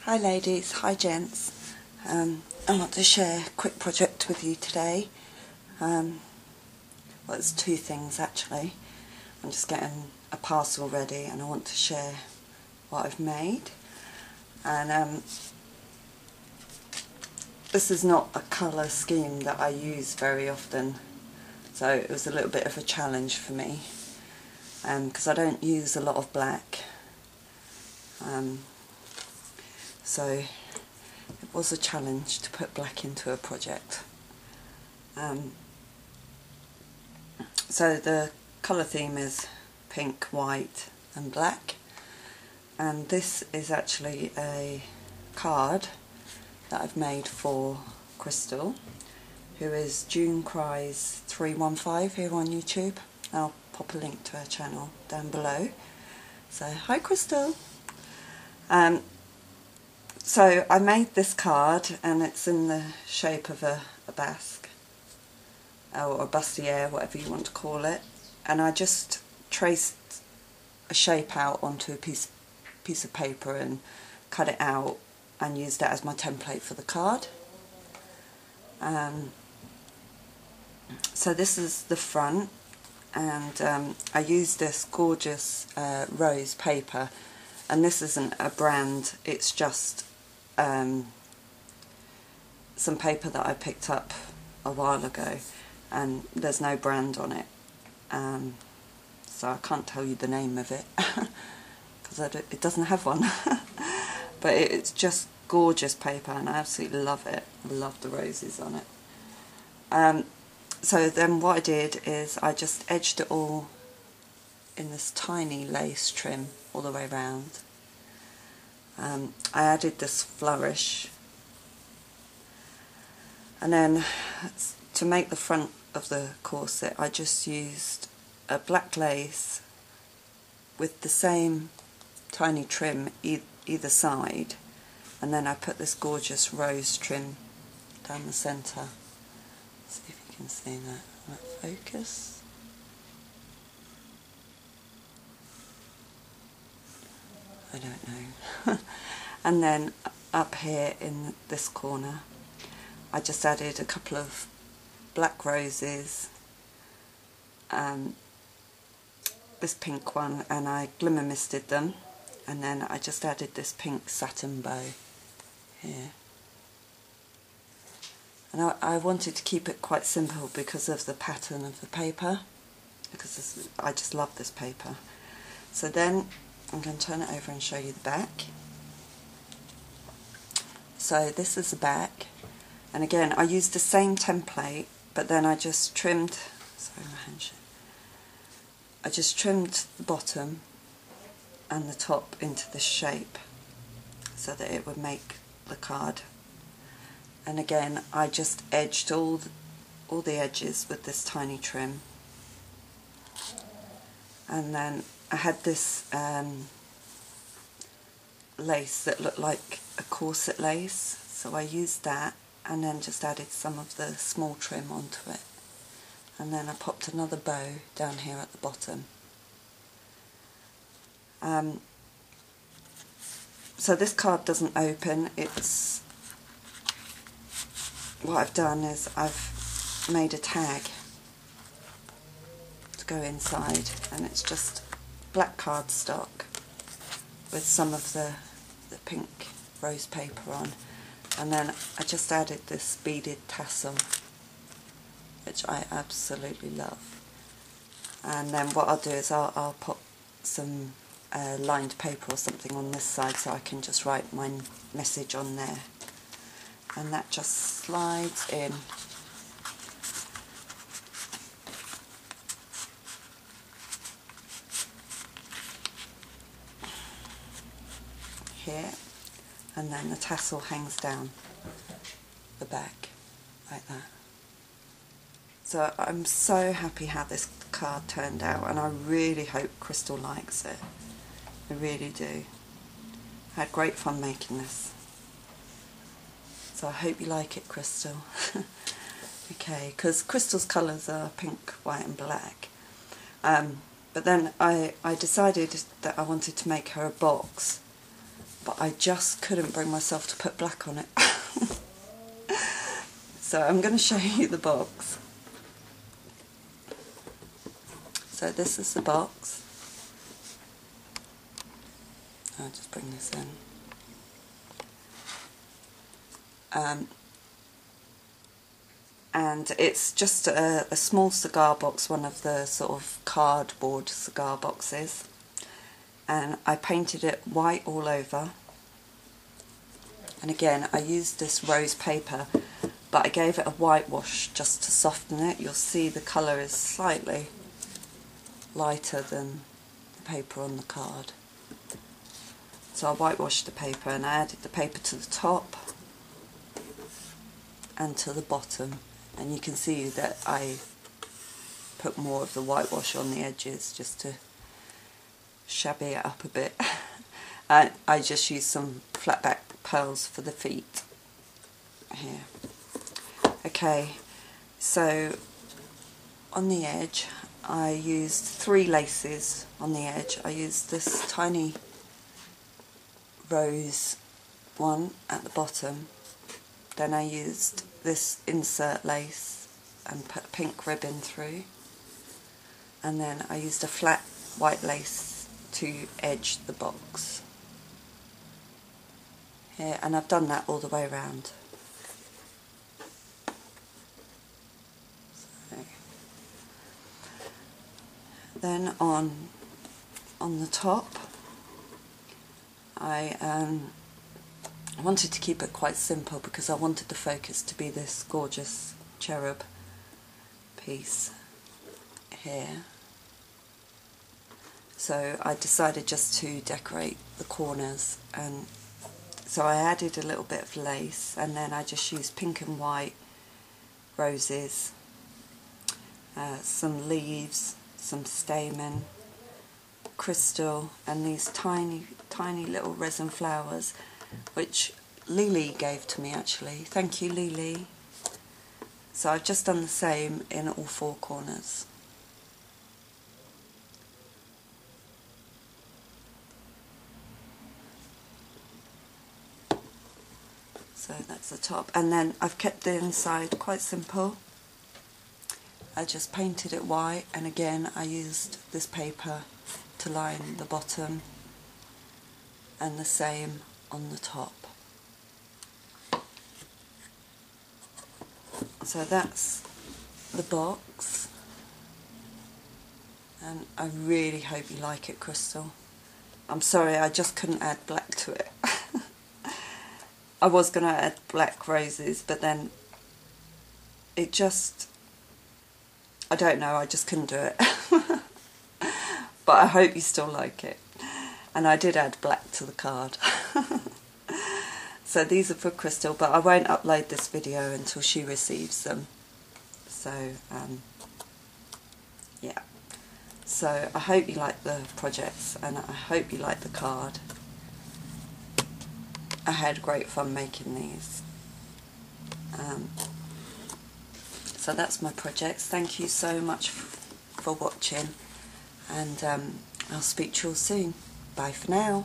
Hi ladies, hi gents. I want to share a quick project with you today. Well, it's two things actually. I'm just getting a parcel ready and I want to share what I've made. And this is not a colour scheme that I use very often, so it was a little bit of a challenge for me because I don't use a lot of black. So it was a challenge to put black into a project. So the colour theme is pink, white and black, and this is actually a card that I've made for Crystal, who is juncrys315 here on YouTube. I'll pop a link to her channel down below. So hi Crystal. So I made this card and it's in the shape of a basque or a bustier, whatever you want to call it, and I just traced a shape out onto a piece of paper and cut it out and used that as my template for the card. So this is the front, and I used this gorgeous rose paper, and this isn't a brand, it's just some paper that I picked up a while ago, and there's no brand on it, so I can't tell you the name of it because it doesn't have one. But it's just gorgeous paper and I absolutely love it. I love the roses on it. So then what I did is I just edged it all in this tiny lace trim all the way around. I added this flourish, and then to make the front of the corset I just used a black lace with the same tiny trim either side, and then I put this gorgeous rose trim down the centre. See if you can see that. Will that focus? I don't know. And then up here in this corner I just added a couple of black roses, this pink one, and I glimmer misted them, and then I just added this pink satin bow here. And I wanted to keep it quite simple because of the pattern of the paper, because I just love this paper. So then I'm going to turn it over and show you the back. So this is the back, and again I used the same template, but then I just trimmed, sorry my handshake, I just trimmed the bottom and the top into this shape so that it would make the card. And again I just edged all the edges with this tiny trim, and then I had this lace that looked like a corset lace, so I used that and then just added some of the small trim onto it, and then I popped another bow down here at the bottom. So this card doesn't open. It's, what I've done is I've made a tag to go inside, and it's just black cardstock with some of the pink rose paper on, and then I just added this beaded tassel, which I absolutely love. And then what I'll do is I'll put some lined paper or something on this side so I can just write my message on there, and that just slides in. Here, and then the tassel hangs down the back like that. So I'm so happy how this card turned out, and I really hope Crystal likes it. I really do. I had great fun making this. So I hope you like it, Crystal. Okay, because Crystal's colours are pink, white and black. But then I decided that I wanted to make her a box, but but I just couldn't bring myself to put black on it. So I'm going to show you the box. So this is the box. I'll just bring this in. And it's just a small cigar box, one of the sort of cardboard cigar boxes. And I painted it white all over. And again, I used this rose paper, but I gave it a whitewash just to soften it. You'll see the colour is slightly lighter than the paper on the card. So I whitewashed the paper and I added the paper to the top and to the bottom. And you can see that I put more of the whitewash on the edges just to shabby it up a bit. And I just used some flat back pearls for the feet here. Okay, so on the edge I used 3 laces on the edge. I used this tiny rose one at the bottom. Then I used this insert lace and put pink ribbon through. And then I used a flat white lace to edge the box. Here, and I've done that all the way around. So, then on the top, I wanted to keep it quite simple because I wanted the focus to be this gorgeous cherub piece here. So I decided just to decorate the corners, and so I added a little bit of lace, and then I just used pink and white roses, some leaves, some stamen, crystal, and these tiny little resin flowers, which Lily gave to me actually. Thank you, Lily. So I've just done the same in all 4 corners. So that's the top, and then I've kept the inside quite simple. I just painted it white, and again I used this paper to line the bottom, and the same on the top. So that's the box, and I really hope you like it, Crystal. I'm sorry, I just couldn't add black to it. I was going to add black roses, but then it just, I don't know, I just couldn't do it. But I hope you still like it. And I did add black to the card. So these are for Crystal, but I won't upload this video until she receives them. So, yeah. So I hope you like the projects, and I hope you like the card. I had great fun making these. So that's my projects. Thank you so much for watching, and I'll speak to you all soon. Bye for now.